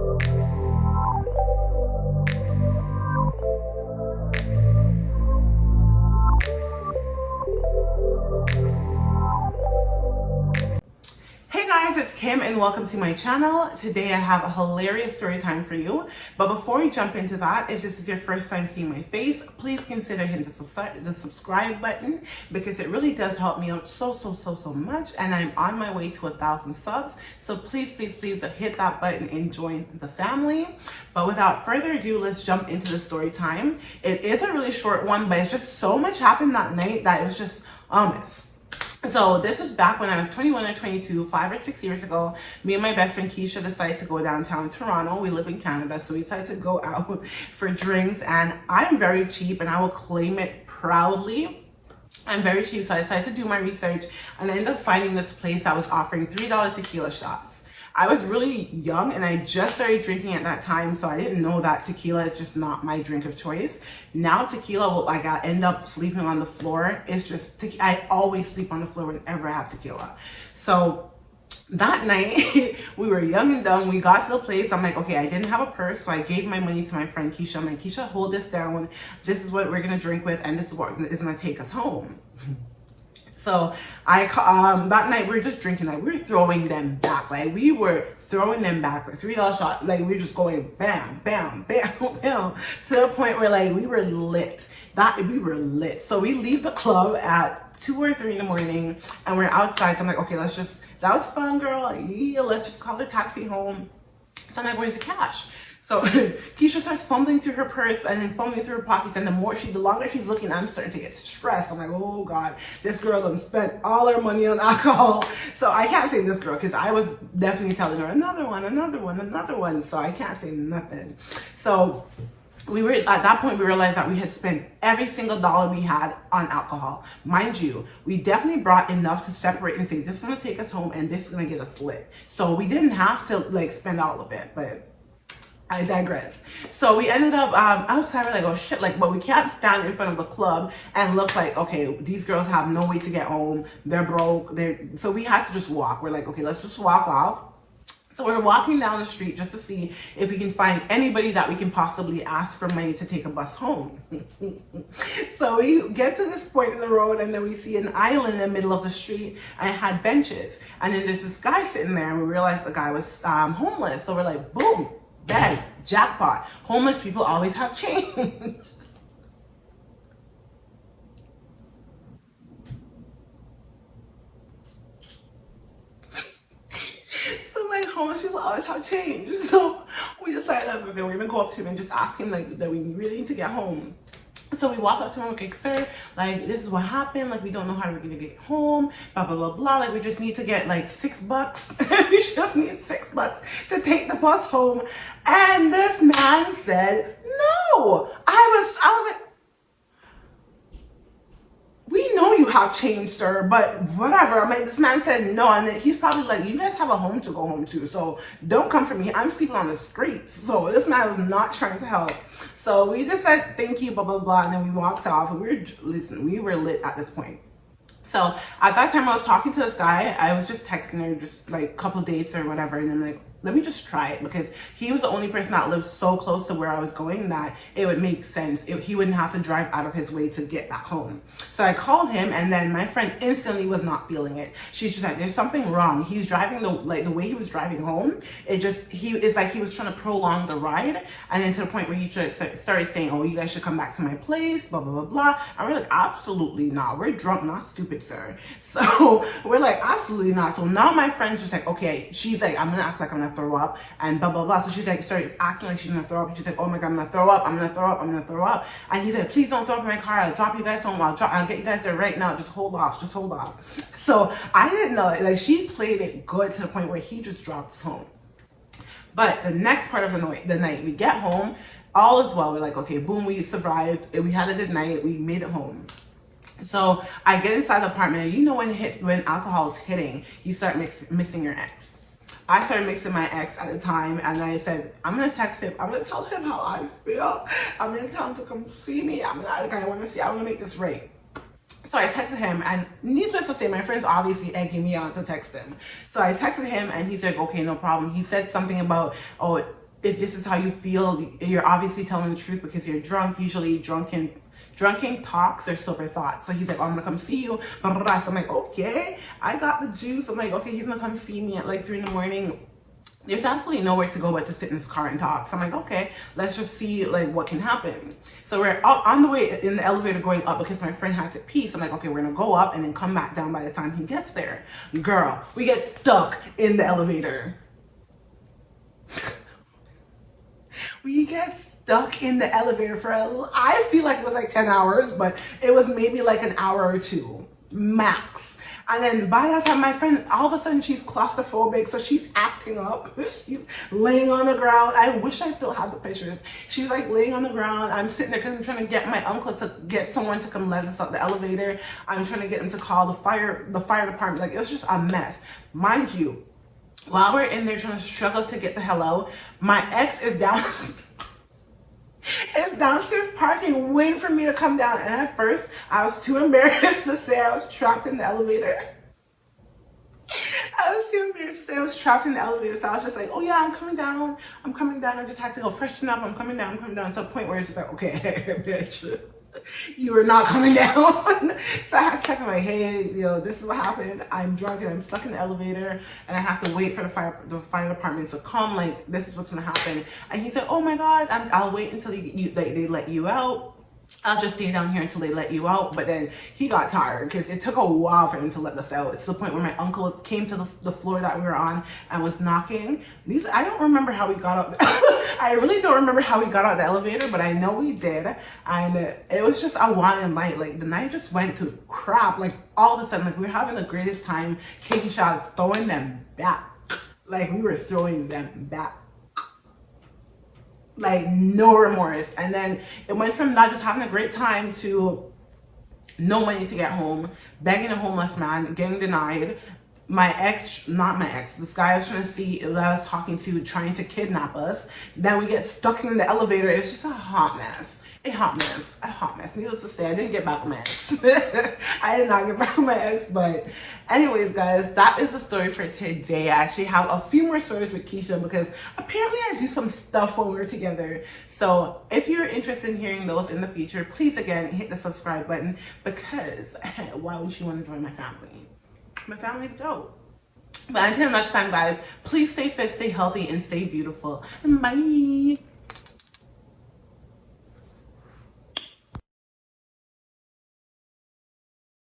Hey guys, it's Kim and welcome to my channel. Today I have a hilarious story time for you. But before we jump into that, if this is your first time seeing my face, please consider hitting the subscribe button because it really does help me out so much, and I'm on my way to 1,000 subs. So please hit that button and join the family. But without further ado, let's jump into the story time. It is a really short one, but it's just so much happened that night that it was just honest. So this was back when I was 21 or 22, 5 or 6 years ago. Me and my best friend Keisha decided to go downtown Toronto. We live in Canada, so we decided to go out for drinks, and I'm very cheap and I will claim it proudly. I'm very cheap, so I decided to do my research and I ended up finding this place that was offering $3 tequila shots. I was really young and I just started drinking at that time, so I didn't know that tequila is just not my drink of choice. Now tequila will, like, I end up sleeping on the floor. It's just, I always sleep on the floor whenever I have tequila. So that night, we were young and dumb. We got to the place. I'm like, okay, I didn't have a purse, so I gave my money to my friend Keisha. I'm like, Keisha, hold this down. This is what we're gonna drink with, and this is what is gonna take us home. So that night we were just drinking, like we were throwing them back, like we were throwing them back, like $3 shot, like we were just going bam, bam, bam, bam, to the point where like we were lit. So we leave the club at 2 or 3 in the morning, and we're outside. So I'm like, okay, that was fun, girl. Yeah, let's just call a taxi home. So I'm like, where's the cash? So Keisha starts fumbling through her purse and then fumbling through her pockets, and the longer she's looking, I'm starting to get stressed. I'm like, oh God, this girl done spent all her money on alcohol. So I can't say this girl because I was definitely telling her another one. So I can't say nothing. So at that point we realized that we had spent every single dollar we had on alcohol. Mind you, we definitely brought enough to separate and say, this is gonna take us home and this is gonna get us lit. So we didn't have to like spend all of it, but I digress. So we ended up outside. We're like, oh shit, like, but we can't stand in front of the club and look like, okay, these girls have no way to get home. They're broke. So we had to just walk. We're like, okay, let's just walk off. So we're walking down the street just to see if we can find anybody that we can possibly ask for money to take a bus home. So we get to this point in the road, and then we see an island in the middle of the street, and it had benches. And then there's this guy sitting there, and we realized the guy was homeless. So we're like, boom, bang, jackpot. Homeless people always have change. Homeless people always have change. So we decided that we're gonna go up to him and just ask him like that we really need to get home. So we walk up to him, we're like, sir, like this is what happened, like we don't know how we're gonna get home, blah blah blah blah, like we just need to get like $6. We just need $6 to take the bus home. And this man said no. I was like, we know you have change, sir, but whatever. I'm like, this man said no, and then he's probably like, you guys have a home to go home to, so don't come for me. I'm sleeping on the streets. So this man was not trying to help. So we just said thank you, blah blah blah, and then we walked off. And we were lit at this point. So at that time I was talking to this guy. I was just texting her, just like a couple dates or whatever, and I'm like, let me just try it, because he was the only person that lived so close to where I was going that it would make sense. He wouldn't have to drive out of his way to get back home. So I called him, and then my friend instantly was not feeling it. She's just like, there's something wrong. He's driving the way he was driving home. It's like he was trying to prolong the ride, and then to the point where he started saying, oh, you guys should come back to my place, blah blah blah blah. And we're like, absolutely not. We're drunk, not stupid, sir. So we're like, absolutely not. So now my friend's just like, okay. She's like, I'm gonna act like I'm gonna throw up and blah blah blah. So she's like, starts acting like she's gonna throw up. She's like, oh my God, I'm gonna throw up, I'm gonna throw up, I'm gonna throw up. And he said, please don't throw up in my car. I'll drop you guys home. I'll get you guys there right now. Just hold off. So I didn't know, like she played it good to the point where he just dropped us home. But the next part of the night, we get home, all is well. We're like, okay, boom, we survived. We had a good night. We made it home. So I get inside the apartment. You know, when alcohol is hitting, you start missing your ex. I started mixing my ex at the time, and I said, I'm gonna text him. I'm gonna tell him how I feel. I'm gonna tell him to come see me. I wanna make this right. So I texted him, and needless to say, my friend's obviously egging me on to text him. So I texted him, and he's like, okay, no problem. He said something about, oh, if this is how you feel, you're obviously telling the truth because you're drunk. Usually drunken talks are sober thoughts. So he's like, oh, I'm gonna come see you. So I'm like, okay, I got the juice. I'm like, okay, he's gonna come see me at like 3 in the morning. There's absolutely nowhere to go but to sit in his car and talk. So I'm like, okay, let's just see like what can happen. So we're up on the way in the elevator going up because my friend had to pee. So I'm like, okay, we're gonna go up and then come back down by the time he gets there. Girl, we get stuck in the elevator. We get stuck in the elevator for I feel like it was like 10 hours, but it was maybe like an hour or 2 max. And then by that time, my friend, all of a sudden she's claustrophobic, so she's acting up. She's laying on the ground. I wish I still had the pictures. She's like laying on the ground. I'm sitting there because I'm trying to get my uncle to get someone to come let us up the elevator. I'm trying to get him to call the fire department. Like, it was just a mess. Mind you, while we're in there trying to struggle to get the hell out, my ex is downstairs parking, waiting for me to come down. And at first, I was too embarrassed to say I was trapped in the elevator. I was too embarrassed to say I was trapped in the elevator. So I was just like, oh yeah, I'm coming down. I just had to go freshen up. I'm coming down. To a point where it's just like, okay, bitch, you are not coming down. So I had to text him like, hey, this is what happened. I'm drunk and I'm stuck in the elevator and I have to wait for the fire department to come. Like, this is what's gonna happen. And he said, oh my God, I'll wait until they let you out. I'll just stay down here until they let you out. But then he got tired because it took a while for him to let us out. It's to the point where my uncle came to the floor that we were on and was knocking. I don't remember how we got out. I really don't remember how we got out the elevator, but I know we did. And it was just a wild night. Like, the night just went to crap. Like, all of a sudden, like, we were having the greatest time taking shots, throwing them back. Like, we were throwing them back. Like, no remorse. And then it went from not just having a great time to no money to get home, begging a homeless man, getting denied. This guy I was trying to see that I was talking to, trying to kidnap us. Then we get stuck in the elevator. It's just a hot mess. A hot mess. Needless to say, I didn't get back with my ex. I did not get back with my ex. But anyways, guys, that is the story for today. I actually have a few more stories with Keisha because apparently I do some stuff when we're together. So if you're interested in hearing those in the future, please again hit the subscribe button because why would you want to join my family? My family's dope. But until next time, guys, please stay fit, stay healthy, and stay beautiful. Bye.